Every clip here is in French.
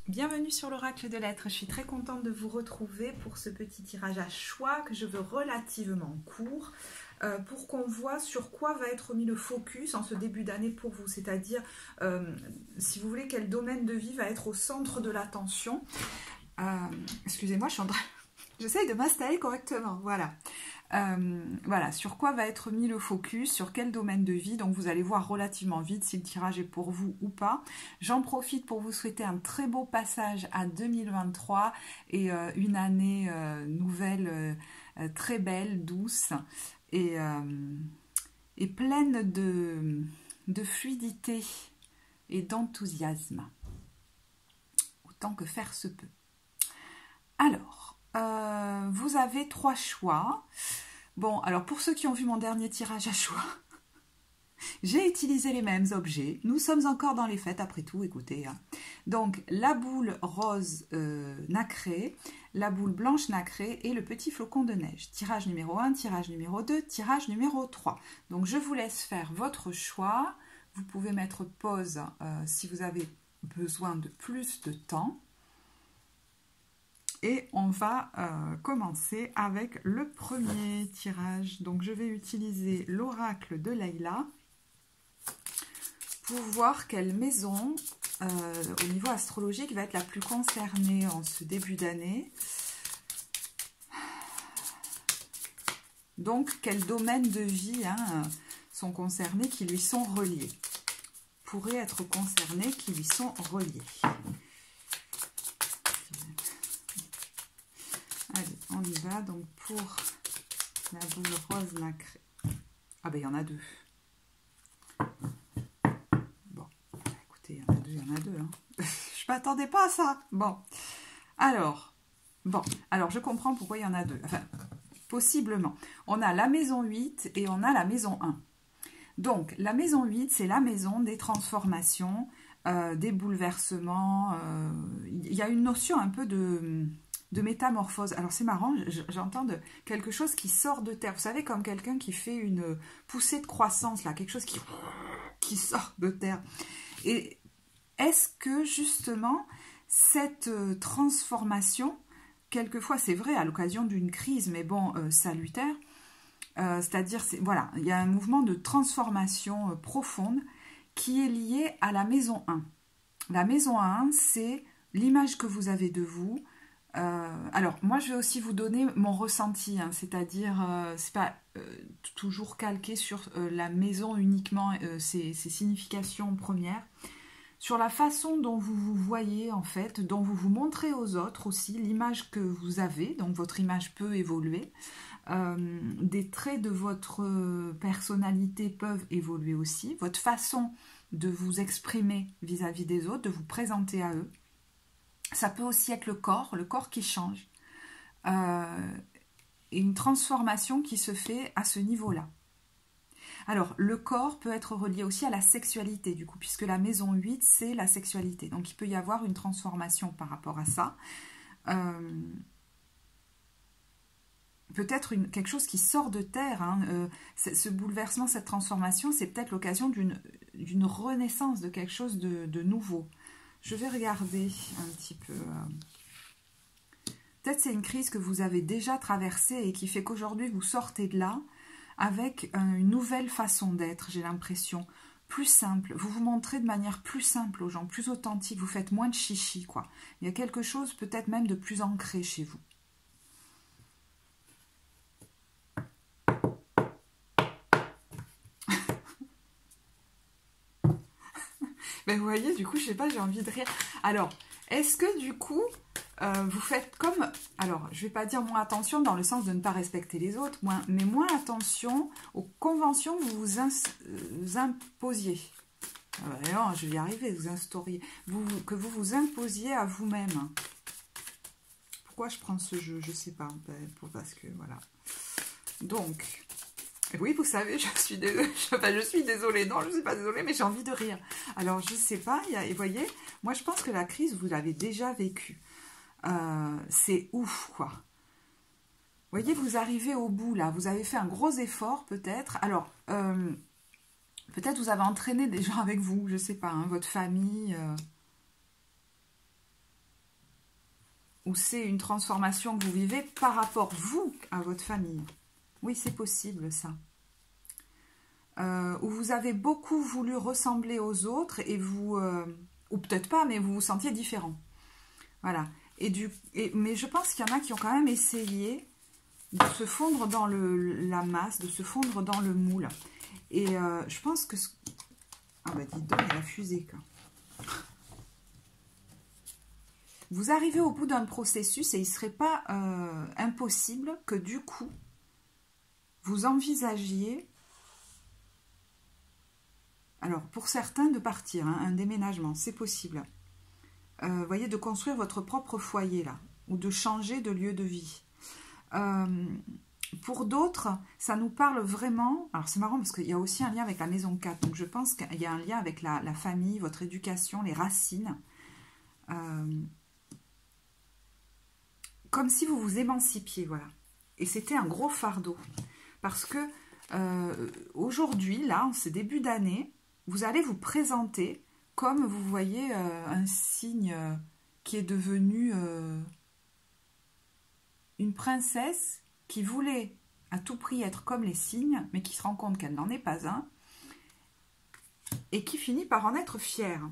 Bienvenue sur l'oracle de l'être. Je suis très contente de vous retrouver pour ce petit tirage à choix que je veux relativement court pour qu'on voit sur quoi va être mis le focus en ce début d'année pour vous, c'est-à-dire si vous voulez quel domaine de vie va être au centre de l'attention. Excusez-moi, j'essaye de m'installer correctement, voilà. Voilà, sur quoi va être mis le focus, sur quel domaine de vie, donc vous allez voir relativement vite si le tirage est pour vous ou pas. J'en profite pour vous souhaiter un très beau passage à 2023 et une année nouvelle très belle, douce et pleine de fluidité et d'enthousiasme, autant que faire se peut. Alors, vous avez 3 choix. Bon, alors pour ceux qui ont vu mon dernier tirage à choix, j'ai utilisé les mêmes objets. Nous sommes encore dans les fêtes après tout, écoutez. Hein. Donc, la boule rose nacrée, la boule blanche nacrée et le petit flocon de neige. Tirage numéro 1, tirage numéro 2, tirage numéro 3. Donc, je vous laisse faire votre choix. Vous pouvez mettre pause si vous avez besoin de plus de temps. Et on va commencer avec le premier tirage. Donc, je vais utiliser l'oracle de Layla pour voir quelle maison, au niveau astrologique, va être la plus concernée en ce début d'année. Donc, quels domaines de vie sont concernés, qui lui sont reliés. Pourraient être concernés, qui lui sont reliés. Allez, on y va. Donc, pour la boule rose nacrée. Ah ben, il y en a 2. Bon, écoutez, il y en a 2, il y en a 2. Hein. Je ne m'attendais pas à ça. Bon, alors, je comprends pourquoi il y en a 2. Enfin, possiblement. On a la maison 8 et on a la maison 1. Donc, la maison 8, c'est la maison des transformations, des bouleversements. Il y a une notion un peu de métamorphose. Alors c'est marrant, j'entends quelque chose qui sort de terre. Vous savez, comme quelqu'un qui fait une poussée de croissance, là, quelque chose qui sort de terre. Et est-ce que justement, cette transformation, quelquefois c'est vrai à l'occasion d'une crise, mais bon, salutaire, c'est-à-dire, voilà, il y a un mouvement de transformation profonde qui est lié à la maison 1. La maison 1, c'est l'image que vous avez de vous. Alors, moi, je vais aussi vous donner mon ressenti, hein, c'est-à-dire, c'est pas toujours calqué sur la maison uniquement, ses significations premières, sur la façon dont vous vous voyez, en fait, dont vous vous montrez aux autres aussi, l'image que vous avez, donc votre image peut évoluer, des traits de votre personnalité peuvent évoluer aussi, votre façon de vous exprimer vis-à-vis des autres, de vous présenter à eux. Ça peut aussi être le corps qui change. Et une transformation qui se fait à ce niveau-là. Alors, le corps peut être relié aussi à la sexualité, du coup, puisque la maison 8, c'est la sexualité. Donc, il peut y avoir une transformation par rapport à ça. Peut-être quelque chose qui sort de terre. Hein. Ce bouleversement, cette transformation, c'est peut-être l'occasion d'une renaissance de quelque chose de nouveau. Je vais regarder un petit peu. Peut-être c'est une crise que vous avez déjà traversée et qui fait qu'aujourd'hui vous sortez de là avec une nouvelle façon d'être, j'ai l'impression. Plus simple. Vous vous montrez de manière plus simple aux gens, plus authentique. Vous faites moins de chichi, quoi. Il y a quelque chose peut-être même de plus ancré chez vous. Ben vous voyez, du coup, je sais pas, j'ai envie de rire. Alors, est-ce que du coup, vous faites comme... Alors, je vais pas dire moins attention dans le sens de ne pas respecter les autres, mais moins attention aux conventions que vous vous imposiez. Non, je vais y arriver, vous instauriez. Que vous vous imposiez à vous-même. Pourquoi je prends ce jeu? Je sais pas. Parce que, voilà. Donc... Oui, vous savez, je suis désolée. Non, je ne suis pas désolée, mais j'ai envie de rire. Alors, je ne sais pas. Et vous voyez, moi, je pense que la crise, vous l'avez déjà vécue. C'est ouf, quoi. Vous voyez, vous arrivez au bout, là. Vous avez fait un gros effort, peut-être. Alors, peut-être vous avez entraîné des gens avec vous, je ne sais pas, hein, votre famille. ou c'est une transformation que vous vivez par rapport, vous, à votre famille. Oui, c'est possible, ça. Où vous avez beaucoup voulu ressembler aux autres et vous... ou peut-être pas, mais vous vous sentiez différent. Voilà. Mais je pense qu'il y en a qui ont quand même essayé de se fondre dans la masse, de se fondre dans le moule. Et je pense que... Ah bah dis donc, il a fusé, quoi. Vous arrivez au bout d'un processus et il ne serait pas impossible que du coup, vous envisagiez, alors pour certains de partir, hein, un déménagement, c'est possible. Voyez, de construire votre propre foyer là, ou de changer de lieu de vie. Pour d'autres, ça nous parle vraiment, alors c'est marrant parce qu'il y a aussi un lien avec la maison 4, donc je pense qu'il y a un lien avec la famille, votre éducation, les racines. Comme si vous vous émancipiez, voilà. Et c'était un gros fardeau. Parce que aujourd'hui, là, en ce début d'année, vous allez vous présenter comme, vous voyez, un signe qui est devenu une princesse qui voulait à tout prix être comme les cygnes, mais qui se rend compte qu'elle n'en est pas un, et qui finit par en être fière.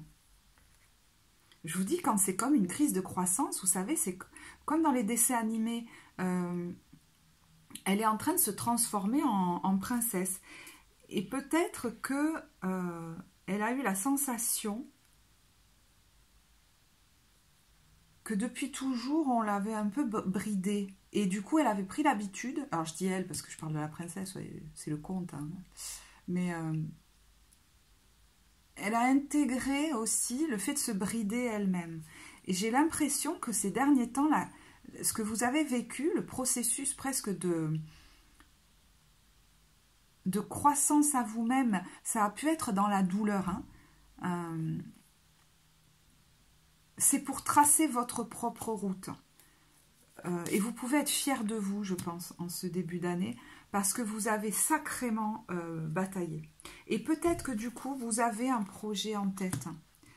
Je vous dis, quand c'est comme une crise de croissance, vous savez, c'est comme dans les dessins animés, elle est en train de se transformer en princesse. Et peut-être que elle a eu la sensation que depuis toujours, on l'avait un peu bridée. Et du coup, elle avait pris l'habitude, alors je dis elle parce que je parle de la princesse, ouais, c'est le conte, hein, mais... elle a intégré aussi le fait de se brider elle-même. Et j'ai l'impression que ces derniers temps, là, ce que vous avez vécu, le processus presque de croissance à vous-même, ça a pu être dans la douleur. Hein. C'est pour tracer votre propre route. Et vous pouvez être fiers de vous, je pense, en ce début d'année, parce que vous avez sacrément bataillé. Et peut-être que du coup, vous avez un projet en tête,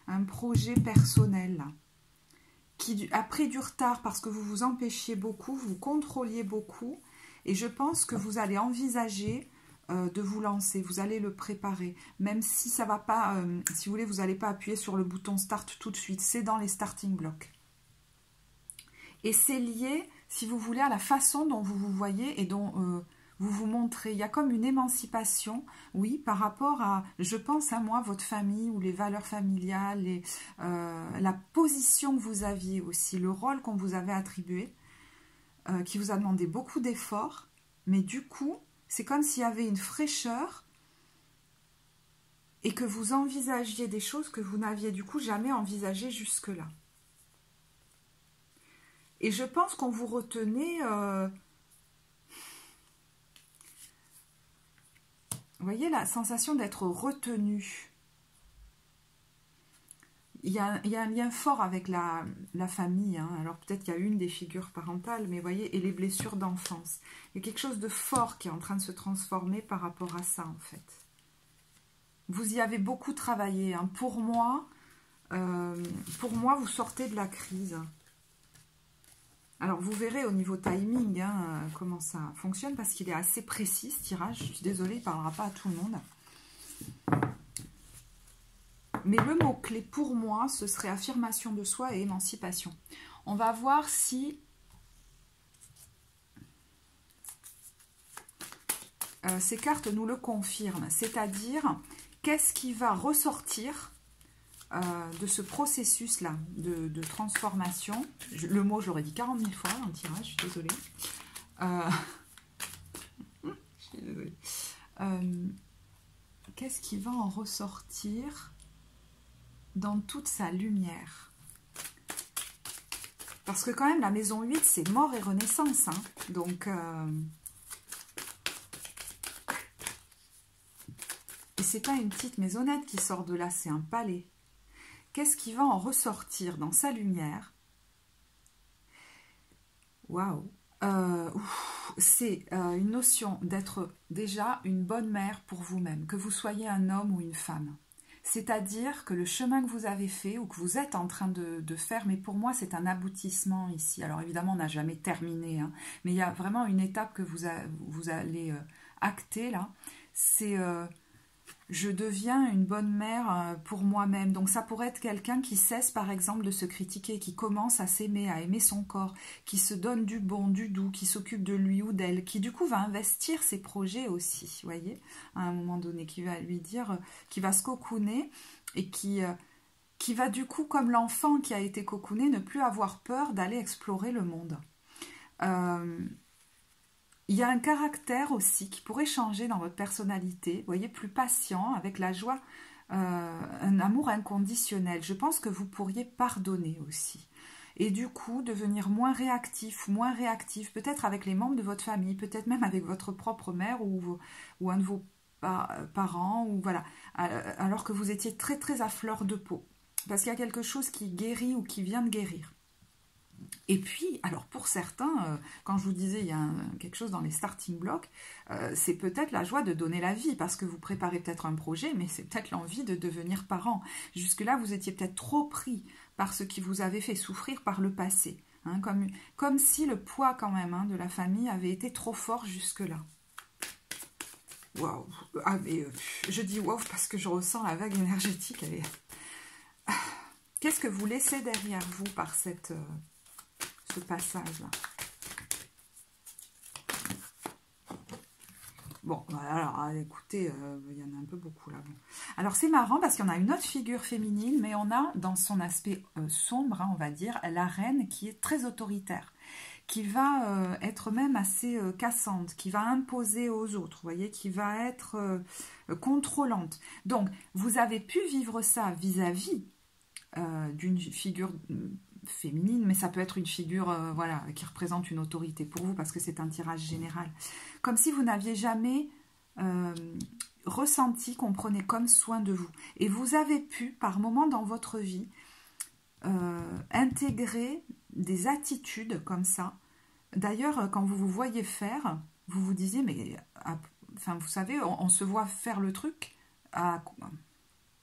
un projet personnel, qui a pris du retard parce que vous vous empêchiez beaucoup, vous contrôliez beaucoup, et je pense que vous allez envisager de vous lancer, vous allez le préparer, même si ça va pas, si vous voulez, vous n'allez pas appuyer sur le bouton Start tout de suite, c'est dans les starting blocks. Et c'est lié, si vous voulez, à la façon dont vous vous voyez et dont vous vous montrez. Il y a comme une émancipation, oui, par rapport à, je pense à moi, votre famille ou les valeurs familiales, la position que vous aviez aussi, le rôle qu'on vous avait attribué, qui vous a demandé beaucoup d'efforts, mais du coup, c'est comme s'il y avait une fraîcheur et que vous envisagiez des choses que vous n'aviez du coup jamais envisagées jusque-là. Et je pense qu'on vous retenait... vous voyez la sensation d'être retenu. Il y a un lien fort avec la famille. Hein. Alors peut-être qu'il y a une des figures parentales, mais vous voyez, et les blessures d'enfance. Il y a quelque chose de fort qui est en train de se transformer par rapport à ça, en fait. Vous y avez beaucoup travaillé. Hein. Pour moi, vous sortez de la crise. Alors, vous verrez au niveau timing hein, comment ça fonctionne, parce qu'il est assez précis, ce tirage. Je suis désolée, il ne parlera pas à tout le monde. Mais le mot-clé pour moi, ce serait affirmation de soi et émancipation. On va voir si... ces cartes nous le confirment. C'est-à-dire, qu'est-ce qui va ressortir de ce processus-là de transformation. Le mot, j'aurais dit 40 000 fois dans le tirage, je suis désolée. Je suis désolée. Qu'est-ce qui va en ressortir dans toute sa lumière? Parce que quand même, la maison 8, c'est mort et renaissance. Hein. Donc... et c'est pas une petite maisonnette qui sort de là, c'est un palais. Qu'est-ce qui va en ressortir dans sa lumière? Waouh! C'est une notion d'être déjà une bonne mère pour vous-même, que vous soyez un homme ou une femme. C'est-à-dire que le chemin que vous avez fait ou que vous êtes en train de faire, mais pour moi c'est un aboutissement ici. Alors évidemment on n'a jamais terminé, hein, mais il y a vraiment une étape que vous allez acter là. C'est je deviens une bonne mère pour moi-même. Donc ça pourrait être quelqu'un qui cesse par exemple de se critiquer, qui commence à s'aimer, à aimer son corps, qui se donne du bon, du doux, qui s'occupe de lui ou d'elle, qui du coup va investir ses projets aussi, vous voyez, à un moment donné, qui va lui dire, qui va se cocooner et qui va du coup, comme l'enfant qui a été cocooné, ne plus avoir peur d'aller explorer le monde. Il y a un caractère aussi qui pourrait changer dans votre personnalité, vous voyez, plus patient, avec la joie, un amour inconditionnel. Je pense que vous pourriez pardonner aussi. Et du coup, devenir moins réactif, peut-être avec les membres de votre famille, peut-être même avec votre propre mère ou un de vos parents, ou voilà, alors que vous étiez très très à fleur de peau. Parce qu'il y a quelque chose qui guérit ou qui vient de guérir. Et puis, alors pour certains, quand je vous disais il y a quelque chose dans les starting blocks, c'est peut-être la joie de donner la vie, parce que vous préparez peut-être un projet, mais c'est peut-être l'envie de devenir parent. Jusque-là, vous étiez peut-être trop pris par ce qui vous avait fait souffrir par le passé, hein, comme si le poids quand même de la famille avait été trop fort jusque-là. Waouh. Ah, mais je dis waouh parce que je ressens la vague énergétique. Elle est... Qu'est-ce que vous laissez derrière vous par ce passage-là? Bon, alors écoutez, il y en a un peu beaucoup là. Bon. Alors c'est marrant parce qu'il y en a une autre figure féminine, mais on a dans son aspect sombre, on va dire, la reine qui est très autoritaire, qui va être même assez cassante, qui va imposer aux autres, vous voyez, qui va être contrôlante. Donc, vous avez pu vivre ça vis-à-vis d'une figure féminine, mais ça peut être une figure voilà, qui représente une autorité pour vous, parce que c'est un tirage général. Comme si vous n'aviez jamais ressenti qu'on prenait comme soin de vous. Et vous avez pu, par moments dans votre vie, intégrer des attitudes comme ça. D'ailleurs, quand vous vous voyez faire, vous vous disiez, mais enfin, vous savez, on se voit faire le truc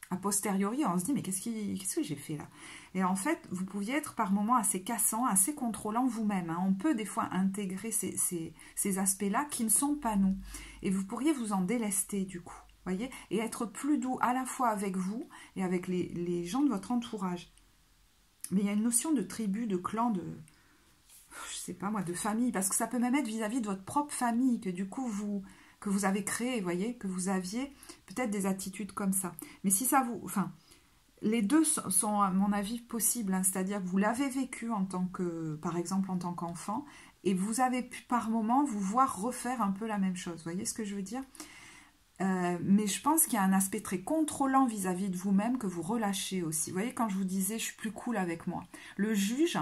a posteriori, on se dit, mais qu'est-ce que j'ai fait là? Et en fait, vous pouviez être par moments assez cassant, assez contrôlant vous-même. Hein. On peut des fois intégrer ces aspects-là qui ne sont pas nous. Et vous pourriez vous en délester du coup, voyez, et être plus doux à la fois avec vous et avec les gens de votre entourage. Mais il y a une notion de tribu, de clan, je sais pas moi, de famille, parce que ça peut même être vis-à-vis de votre propre famille, que du coup que vous avez créé, voyez, que vous aviez peut-être des attitudes comme ça. Mais si ça vous... Enfin, les deux sont à mon avis possibles, hein, c'est-à-dire que vous l'avez vécu en tant que, par exemple, en tant qu'enfant, et vous avez pu par moment vous voir refaire un peu la même chose, vous voyez ce que je veux dire? Mais je pense qu'il y a un aspect très contrôlant vis-à-vis de vous-même que vous relâchez aussi. Vous voyez, quand je vous disais, je suis plus cool avec moi. Le juge,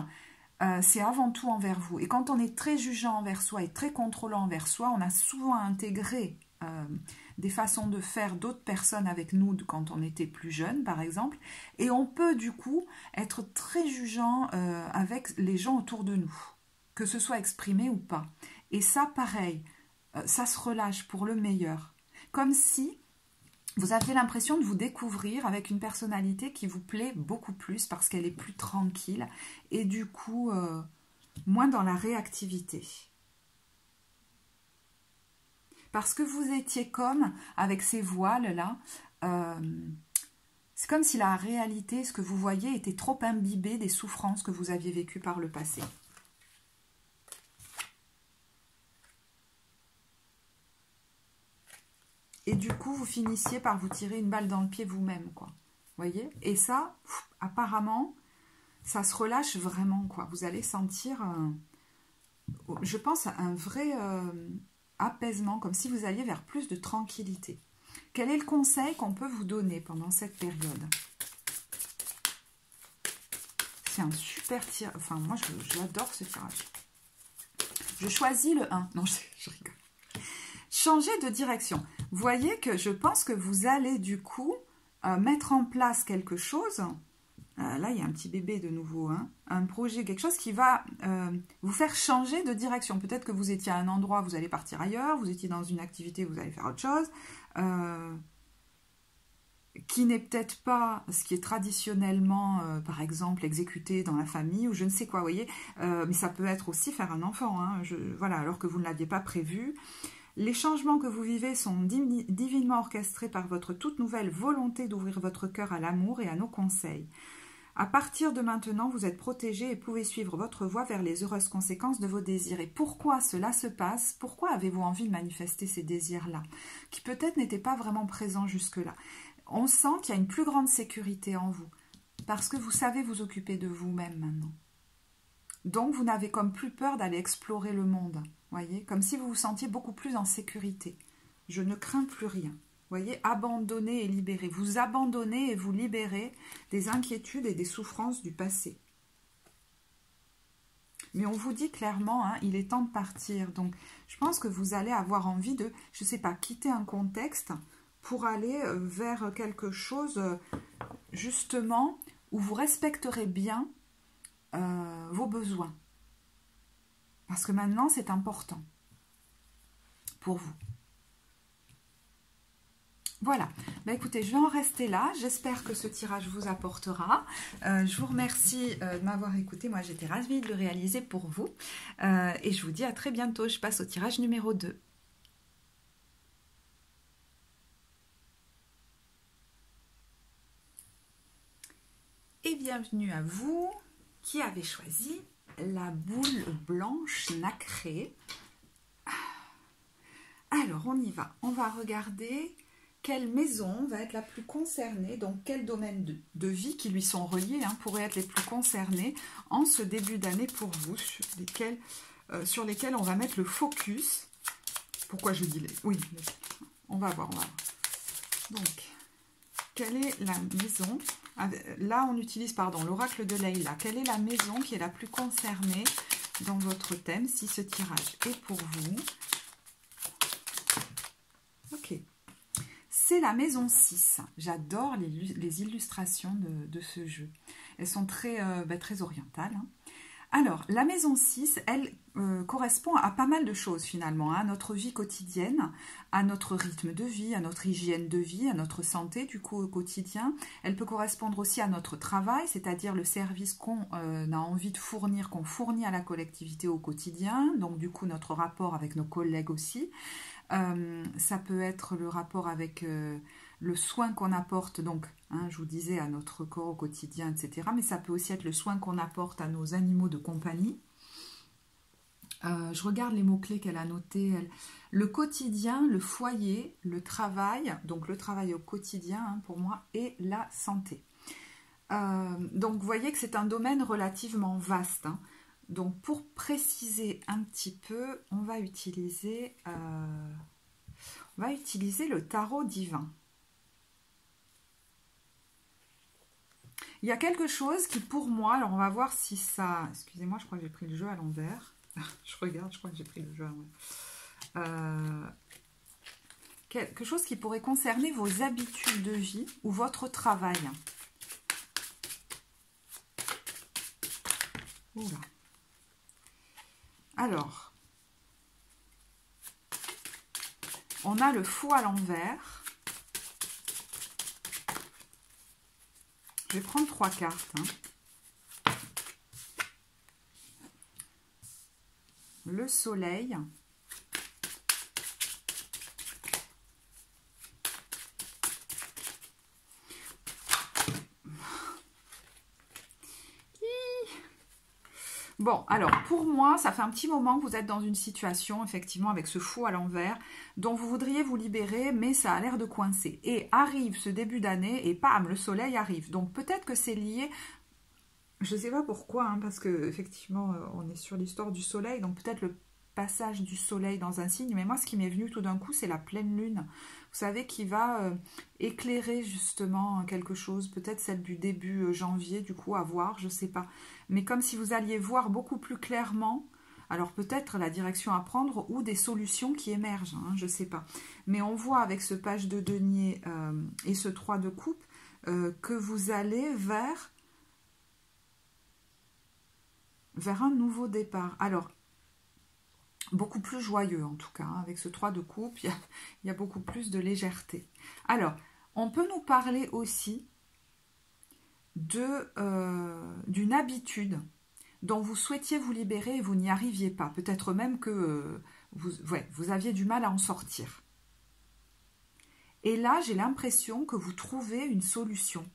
c'est avant tout envers vous. Et quand on est très jugeant envers soi et très contrôlant envers soi, on a souvent intégré des façons de faire d'autres personnes avec nous quand on était plus jeune, par exemple. Et on peut du coup être très jugeant avec les gens autour de nous, que ce soit exprimé ou pas. Et ça, pareil, ça se relâche pour le meilleur. Comme si vous avez l'impression de vous découvrir avec une personnalité qui vous plaît beaucoup plus parce qu'elle est plus tranquille et du coup moins dans la réactivité. Parce que vous étiez comme avec ces voiles-là, c'est comme si la réalité, ce que vous voyez, était trop imbibé des souffrances que vous aviez vécues par le passé. Et du coup, vous finissiez par vous tirer une balle dans le pied vous-même, quoi. Voyez? Et ça, apparemment, ça se relâche vraiment, quoi. Vous allez sentir, je pense, un vrai apaisement, comme si vous alliez vers plus de tranquillité. Quel est le conseil qu'on peut vous donner pendant cette période? C'est un super tirage. Enfin, moi, j'adore ce tirage. Je choisis le 1. Non, je rigole. Changer de direction. Vous voyez que je pense que vous allez du coup mettre en place quelque chose. Là, il y a un petit bébé de nouveau. Hein, un projet, quelque chose qui va vous faire changer de direction. Peut-être que vous étiez à un endroit, vous allez partir ailleurs. Vous étiez dans une activité, vous allez faire autre chose. qui n'est peut-être pas ce qui est traditionnellement, par exemple, exécuté dans la famille, ou je ne sais quoi, vous voyez, mais ça peut être aussi faire un enfant, hein, voilà, alors que vous ne l'aviez pas prévu. Les changements que vous vivez sont divinement orchestrés par votre toute nouvelle volonté d'ouvrir votre cœur à l'amour et à nos conseils. À partir de maintenant, vous êtes protégé et pouvez suivre votre voie vers les heureuses conséquences de vos désirs. Et pourquoi cela se passe? Pourquoi avez-vous envie de manifester ces désirs-là, qui peut-être n'étaient pas vraiment présents jusque-là? On sent qu'il y a une plus grande sécurité en vous, parce que vous savez vous occuper de vous-même maintenant. Donc, vous n'avez comme plus peur d'aller explorer le monde, voyez, comme si vous vous sentiez beaucoup plus en sécurité. Je ne crains plus rien. Voyez, abandonner et libérer. Vous abandonnez et vous libérez des inquiétudes et des souffrances du passé. Mais on vous dit clairement, hein, il est temps de partir. Donc, je pense que vous allez avoir envie de, je ne sais pas, quitter un contexte pour aller vers quelque chose, justement, où vous respecterez bien vos besoins. Parce que maintenant, c'est important pour vous. Voilà, bah écoutez, je vais en rester là. J'espère que ce tirage vous apportera. Je vous remercie de m'avoir écouté. Moi, j'étais ravie de le réaliser pour vous. Et je vous dis à très bientôt. Je passe au tirage numéro 2. Et bienvenue à vous qui avez choisi la boule blanche nacrée. Alors, on y va. On va regarder quelle maison va être la plus concernée, donc quel domaine de vie qui lui sont reliés, hein, pourraient être les plus concernés en ce début d'année pour vous, sur lesquels on va mettre le focus. Pourquoi je dis les... Oui, on va voir, Donc, quelle est la maison... Là, on utilise, pardon, l'oracle de Leïla. Quelle est la maison qui est la plus concernée dans votre thème, si ce tirage est pour vous? Ok. C'est la maison 6. J'adore les illustrations de ce jeu. Elles sont très, très orientales. Hein. Alors, la maison 6, elle correspond à pas mal de choses finalement, hein, à notre vie quotidienne, à notre rythme de vie, à notre hygiène de vie, à notre santé du coup au quotidien. Elle peut correspondre aussi à notre travail, c'est-à-dire le service qu'on a envie de fournir, qu'on fournit à la collectivité au quotidien, donc du coup notre rapport avec nos collègues aussi. Ça peut être le rapport avec le soin qu'on apporte, donc hein, je vous disais, à notre corps au quotidien, etc. Mais ça peut aussi être le soin qu'on apporte à nos animaux de compagnie. Je regarde les mots-clés qu'elle a notés. Le quotidien, le foyer, le travail, donc le travail au quotidien hein, pour moi, et la santé. Donc vous voyez que c'est un domaine relativement vaste. Hein. Donc pour préciser un petit peu, on va utiliser le tarot divin. Il y a quelque chose qui pour moi, alors on va voir si ça... Excusez-moi, je crois que j'ai pris le jeu à l'envers. Je regarde, je crois que j'ai pris le jeu à l'envers. Quelque chose qui pourrait concerner vos habitudes de vie ou votre travail. Oula. Alors, on a le fou à l'envers. Je vais prendre 3 cartes. Hein. Le soleil. Bon, alors, pour moi, ça fait un petit moment que vous êtes dans une situation, effectivement, avec ce fou à l'envers, dont vous voudriez vous libérer, mais ça a l'air de coincer. Et arrive ce début d'année, et bam, le soleil arrive. Donc, peut-être que c'est lié, je ne sais pas pourquoi, hein, parce que effectivement, on est sur l'histoire du soleil, donc peut-être le passage du soleil dans un signe, mais moi, ce qui m'est venu tout d'un coup, c'est la pleine lune. Vous savez, qui va éclairer justement quelque chose, peut-être celle du début janvier, du coup, à voir, je ne sais pas. Mais comme si vous alliez voir beaucoup plus clairement, alors peut-être la direction à prendre ou des solutions qui émergent, hein, je ne sais pas. Mais on voit avec ce page de denier et ce 3 de coupe que vous allez vers un nouveau départ. Alors, beaucoup plus joyeux en tout cas, hein. Avec ce 3 de coupe, il y a beaucoup plus de légèreté. Alors, On peut nous parler aussi d'une habitude dont vous souhaitiez vous libérer et vous n'y arriviez pas. Peut-être même que vous aviez du mal à en sortir. Et là, j'ai l'impression que vous trouvez une solution.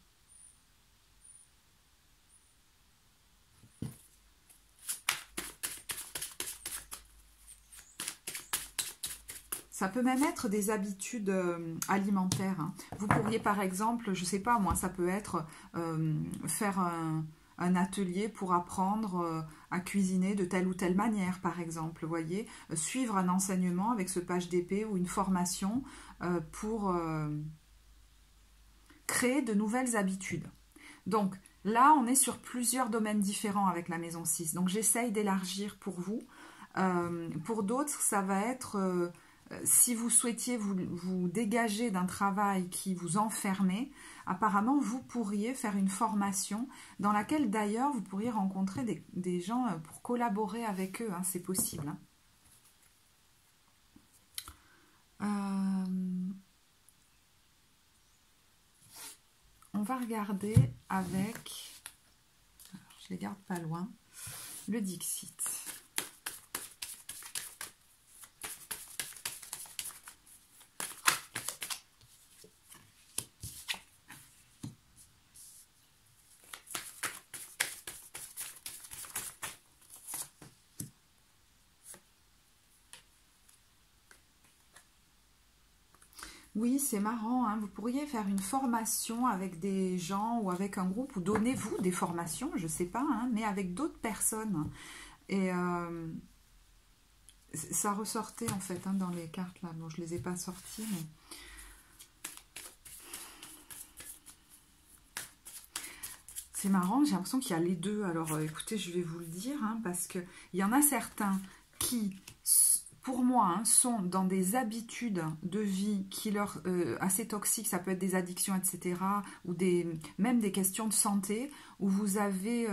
Ça peut même être des habitudes alimentaires. Hein. Vous pourriez par exemple, je ne sais pas moi, ça peut être faire un atelier pour apprendre à cuisiner de telle ou telle manière, par exemple. Vous voyez, suivre un enseignement avec ce page d'épée ou une formation pour créer de nouvelles habitudes. Donc là, on est sur plusieurs domaines différents avec la maison 6. Donc j'essaye d'élargir pour vous. Pour d'autres, ça va être... si vous souhaitiez vous dégager d'un travail qui vous enfermait, apparemment vous pourriez faire une formation dans laquelle d'ailleurs vous pourriez rencontrer des gens pour collaborer avec eux, hein, c'est possible. Hein. On va regarder avec, alors, je les garde pas loin, le Dixit. Oui, c'est marrant, hein. Vous pourriez faire une formation avec des gens ou avec un groupe, ou donnez-vous des formations, je ne sais pas, hein, mais avec d'autres personnes. Et ça ressortait en fait hein, dans les cartes là. Bon, je ne les ai pas sorties, mais... C'est marrant, j'ai l'impression qu'il y a les deux. Alors écoutez, je vais vous le dire, hein, parce qu'il y en a certains qui... pour moi, hein, sont dans des habitudes de vie qui leur assez toxiques, ça peut être des addictions, etc., ou même des questions de santé, où vous avez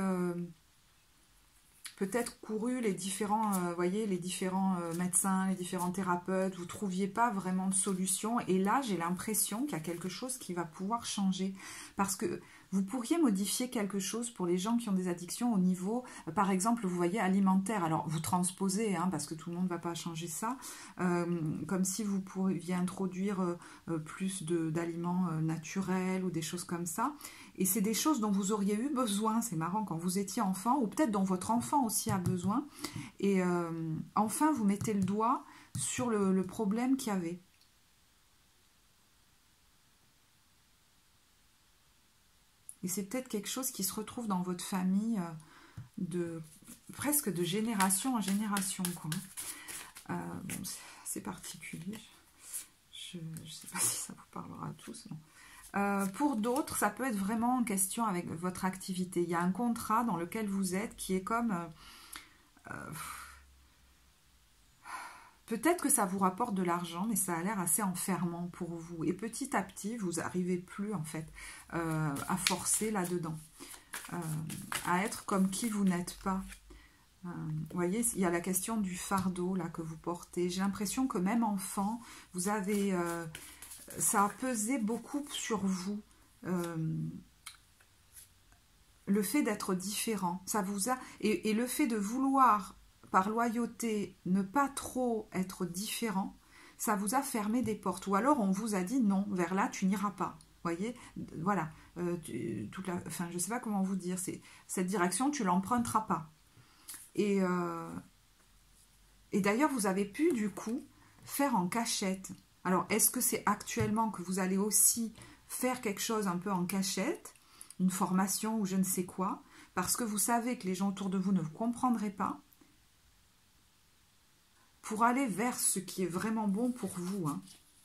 peut-être couru les différents, voyez, les différents médecins, les différents thérapeutes, vous ne trouviez pas vraiment de solution, et là, j'ai l'impression qu'il y a quelque chose qui va pouvoir changer, parce que vous pourriez modifier quelque chose pour les gens qui ont des addictions au niveau, par exemple, vous voyez, alimentaire. Alors, vous transposez, hein, parce que tout le monde ne va pas changer ça, comme si vous pourriez introduire plus d'aliments naturels ou des choses comme ça. Et c'est des choses dont vous auriez eu besoin, c'est marrant, quand vous étiez enfant, ou peut-être dont votre enfant aussi a besoin. Et enfin, vous mettez le doigt sur le problème qu'il y avait. Et c'est peut-être quelque chose qui se retrouve dans votre famille presque de génération en génération, quoi. Bon, c'est particulier. Je ne sais pas si ça vous parlera à tous. Non. Pour d'autres, ça peut être vraiment en question avec votre activité. Il y a un contrat dans lequel vous êtes qui est comme... peut-être que ça vous rapporte de l'argent, mais ça a l'air assez enfermant pour vous. Et petit à petit, vous n'arrivez plus, en fait, à forcer là-dedans. À être comme qui vous n'êtes pas. Vous voyez, il y a la question du fardeau, là, que vous portez. J'ai l'impression que même enfant, vous avez... ça a pesé beaucoup sur vous. Le fait d'être différent, ça vous a... Et le fait de vouloir... par loyauté, ne pas trop être différent, ça vous a fermé des portes. Ou alors on vous a dit non, vers là tu n'iras pas. Voyez, voilà. Enfin, je ne sais pas comment vous dire. Cette direction, tu l'emprunteras pas. Et d'ailleurs, vous avez pu du coup faire en cachette. Alors, est-ce que c'est actuellement que vous allez aussi faire quelque chose un peu en cachette, une formation ou je ne sais quoi, parce que vous savez que les gens autour de vous ne vous comprendraient pas, pour aller vers ce qui est vraiment bon pour vous. Hein.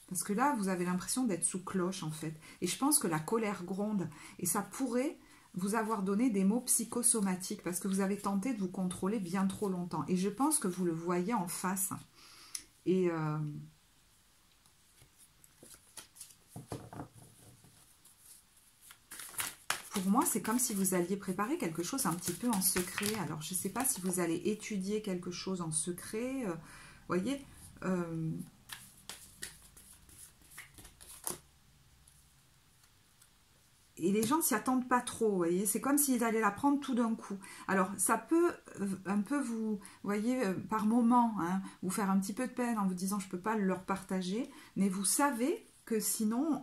Parce que là, vous avez l'impression d'être sous cloche, en fait. Et je pense que la colère gronde. Et ça pourrait vous avoir donné des maux psychosomatiques, parce que vous avez tenté de vous contrôler bien trop longtemps. Et je pense que vous le voyez en face. Et... pour moi, c'est comme si vous alliez préparer quelque chose un petit peu en secret. Alors, je ne sais pas si vous allez étudier quelque chose en secret. Voyez, et les gens s'y attendent pas trop, vous voyez, c'est comme s'ils allaient la prendre tout d'un coup. Alors, ça peut un peu vous voyez, par moment, hein, vous faire un petit peu de peine en vous disant je peux pas leur partager, mais vous savez que sinon,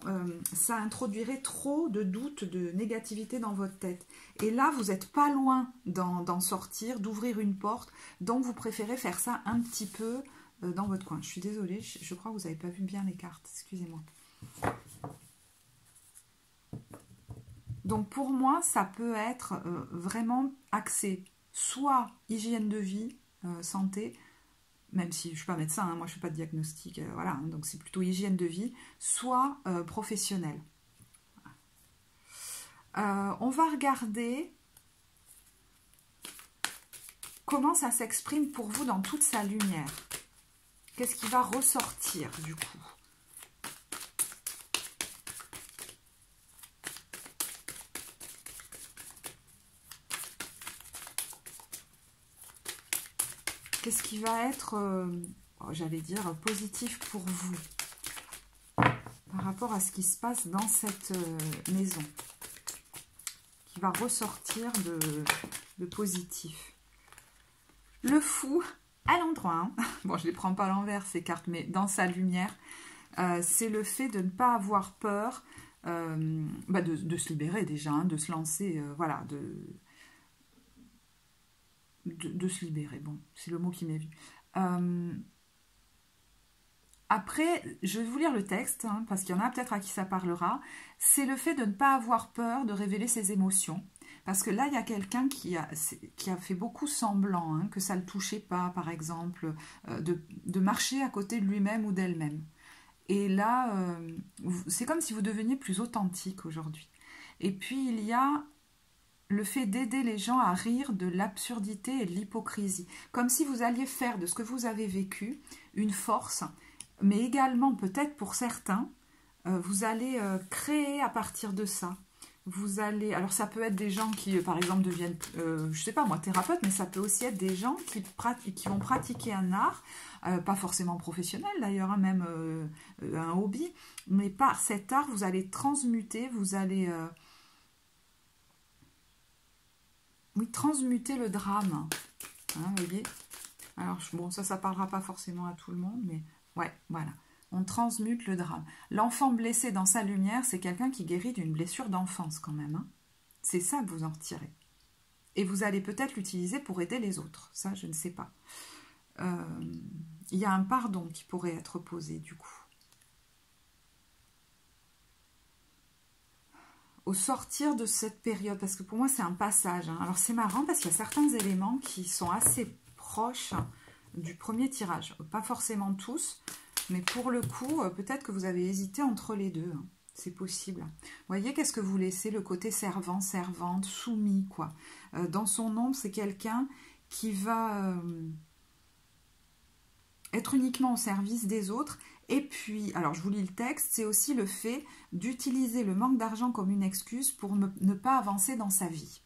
ça introduirait trop de doutes, de négativité dans votre tête. Et là, vous n'êtes pas loin d'en sortir, d'ouvrir une porte, donc vous préférez faire ça un petit peu dans votre coin. Je suis désolée, je crois que vous n'avez pas vu bien les cartes, excusez-moi. Donc pour moi, ça peut être vraiment axé soit hygiène de vie, santé, même si je ne suis pas médecin, hein, moi je ne fais pas de diagnostic, voilà, hein, donc c'est plutôt hygiène de vie, soit professionnel. On va regarder comment ça s'exprime pour vous dans toute sa lumière. Qu'est-ce qui va ressortir du coup? Qu'est-ce qui va être, j'allais dire, positif pour vous par rapport à ce qui se passe dans cette maison, qui va ressortir de positif? Le fou, à l'endroit, hein. Bon, je ne les prends pas à l'envers ces cartes, mais dans sa lumière, c'est le fait de ne pas avoir peur de se libérer déjà, hein, de se lancer, voilà, de se libérer, bon, c'est le mot qui m'est venu. Après, je vais vous lire le texte, hein, parce qu'il y en a peut-être à qui ça parlera. C'est le fait de ne pas avoir peur de révéler ses émotions. Parce que là, il y a quelqu'un qui a fait beaucoup semblant, hein, que ça ne le touchait pas, par exemple, de marcher à côté de lui-même ou d'elle-même. Et là, c'est comme si vous deveniez plus authentique aujourd'hui. Et puis, il y a le fait d'aider les gens à rire de l'absurdité et de l'hypocrisie. Comme si vous alliez faire de ce que vous avez vécu une force, mais également, peut-être pour certains, vous allez créer à partir de ça. Vous allez, alors ça peut être des gens qui, par exemple, deviennent, je sais pas moi, thérapeutes, mais ça peut aussi être des gens qui vont pratiquer un art, pas forcément professionnel d'ailleurs, hein, même un hobby, mais par cet art, vous allez transmuter, vous allez... oui, transmuter le drame. Hein, vous voyez? Alors, bon, ça parlera pas forcément à tout le monde, mais ouais, voilà. On transmute le drame. L'enfant blessé dans sa lumière, c'est quelqu'un qui guérit d'une blessure d'enfance quand même. Hein. C'est ça que vous en retirez. Et vous allez peut-être l'utiliser pour aider les autres. Ça, je ne sais pas. Il y a un pardon qui pourrait être posé, du coup. Au sortir de cette période, parce que pour moi, c'est un passage. Hein. Alors, c'est marrant parce qu'il y a certains éléments qui sont assez proches du premier tirage. Pas forcément tous, mais pour le coup, peut-être que vous avez hésité entre les deux. Hein. C'est possible. Vous voyez, qu'est-ce que vous laissez? Le côté servant, servante, soumis, quoi. Dans son ombre, c'est quelqu'un qui va être uniquement au service des autres. Et puis, alors je vous lis le texte, c'est aussi le fait d'utiliser le manque d'argent comme une excuse pour ne pas avancer dans sa vie.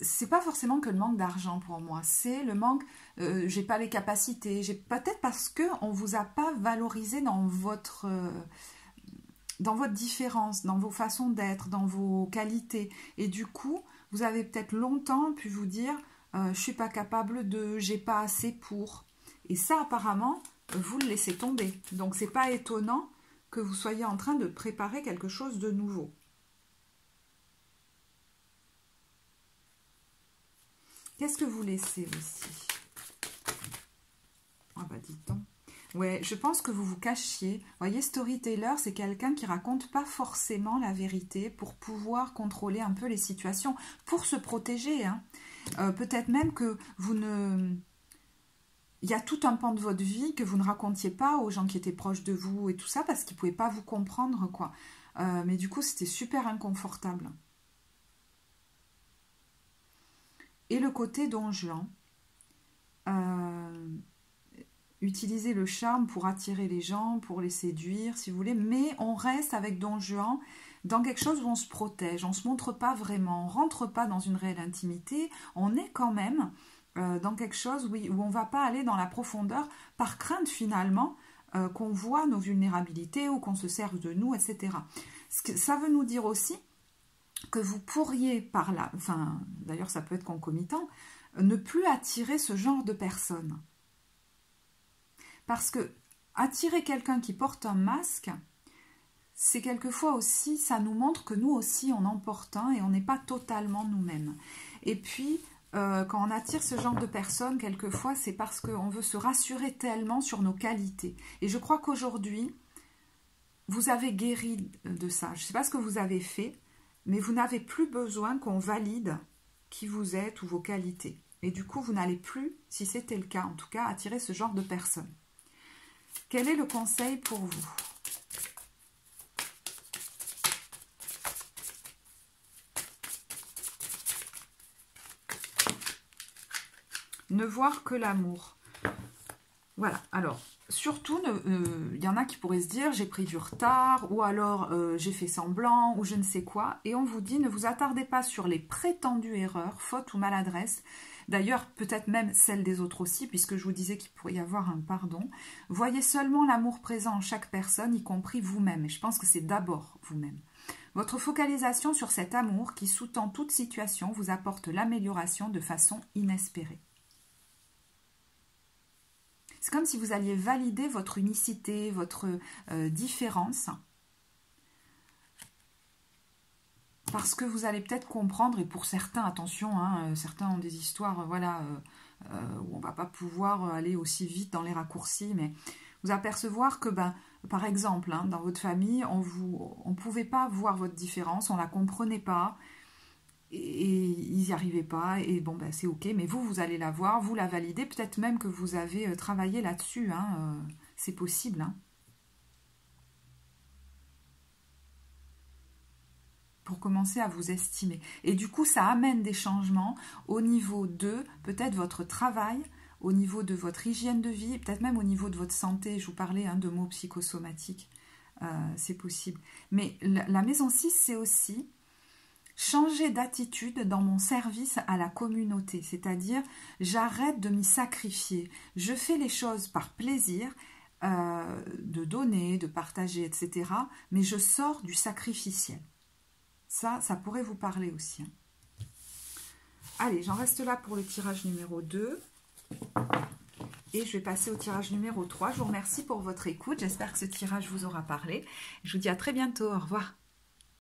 C'est pas forcément que le manque d'argent pour moi, c'est le manque, j'ai pas les capacités, peut-être parce que on vous a pas valorisé dans votre différence, dans vos façons d'être, dans vos qualités, et du coup, vous avez peut-être longtemps pu vous dire, je suis pas capable de, j'ai pas assez pour, et ça apparemment, vous le laissez tomber, donc c'est pas étonnant que vous soyez en train de préparer quelque chose de nouveau. Qu'est-ce que vous laissez aussi? Ah bah dites-donc. Ouais, je pense que vous vous cachiez. Vous voyez, storyteller, c'est quelqu'un qui raconte pas forcément la vérité pour pouvoir contrôler un peu les situations, pour se protéger. Hein. Peut-être même que vous ne... Il y a tout un pan de votre vie que vous ne racontiez pas aux gens qui étaient proches de vous et tout ça, parce qu'ils ne pouvaient pas vous comprendre, quoi. Mais du coup, c'était super inconfortable. Et le côté Don Juan, utiliser le charme pour attirer les gens, pour les séduire, si vous voulez, mais on reste avec Don Juan dans quelque chose où on se protège, on ne se montre pas vraiment, on ne rentre pas dans une réelle intimité, on est quand même dans quelque chose où on ne va pas aller dans la profondeur par crainte finalement qu'on voit nos vulnérabilités ou qu'on se serve de nous, etc. Ça veut nous dire aussi que vous pourriez par là, enfin d'ailleurs ça peut être concomitant, ne plus attirer ce genre de personnes. Parce que attirer quelqu'un qui porte un masque, c'est quelquefois aussi, ça nous montre que nous aussi on en porte un et on n'est pas totalement nous-mêmes. Et puis, quand on attire ce genre de personnes, quelquefois c'est parce qu'on veut se rassurer tellement sur nos qualités. Et je crois qu'aujourd'hui, vous avez guéri de ça. Je ne sais pas ce que vous avez fait, mais vous n'avez plus besoin qu'on valide qui vous êtes ou vos qualités. Et du coup, vous n'allez plus, si c'était le cas en tout cas, attirer ce genre de personnes. Quel est le conseil pour vous ? Ne voir que l'amour. Voilà, alors, surtout, il y en a qui pourraient se dire, j'ai pris du retard, ou alors j'ai fait semblant, ou je ne sais quoi. Et on vous dit, ne vous attardez pas sur les prétendues erreurs, fautes ou maladresses. D'ailleurs, peut-être même celles des autres aussi, puisque je vous disais qu'il pourrait y avoir un pardon. Voyez seulement l'amour présent en chaque personne, y compris vous-même. Et je pense que c'est d'abord vous-même. Votre focalisation sur cet amour qui sous-tend toute situation vous apporte l'amélioration de façon inespérée. C'est comme si vous alliez valider votre unicité, votre différence. Parce que vous allez peut-être comprendre, et pour certains, attention, hein, certains ont des histoires voilà, où on ne va pas pouvoir aller aussi vite dans les raccourcis, mais vous apercevoir que, par exemple, hein, dans votre famille, on ne pouvait pas voir votre différence, on ne la comprenait pas, et ils n'y arrivaient pas, et bon, c'est ok, mais vous allez la voir, vous la validez, peut-être même que vous avez travaillé là-dessus, hein, c'est possible, hein. Pour commencer à vous estimer. Et du coup, ça amène des changements au niveau de peut-être votre travail, au niveau de votre hygiène de vie, peut-être même au niveau de votre santé. Je vous parlais de mots psychosomatiques, c'est possible. Mais la maison 6, c'est aussi changer d'attitude dans mon service à la communauté, c'est-à-dire j'arrête de m'y sacrifier. Je fais les choses par plaisir, de donner, de partager, etc. Mais je sors du sacrificiel. Ça pourrait vous parler aussi. Allez, j'en reste là pour le tirage numéro 2. Et je vais passer au tirage numéro 3. Je vous remercie pour votre écoute. J'espère que ce tirage vous aura parlé. Je vous dis à très bientôt. Au revoir.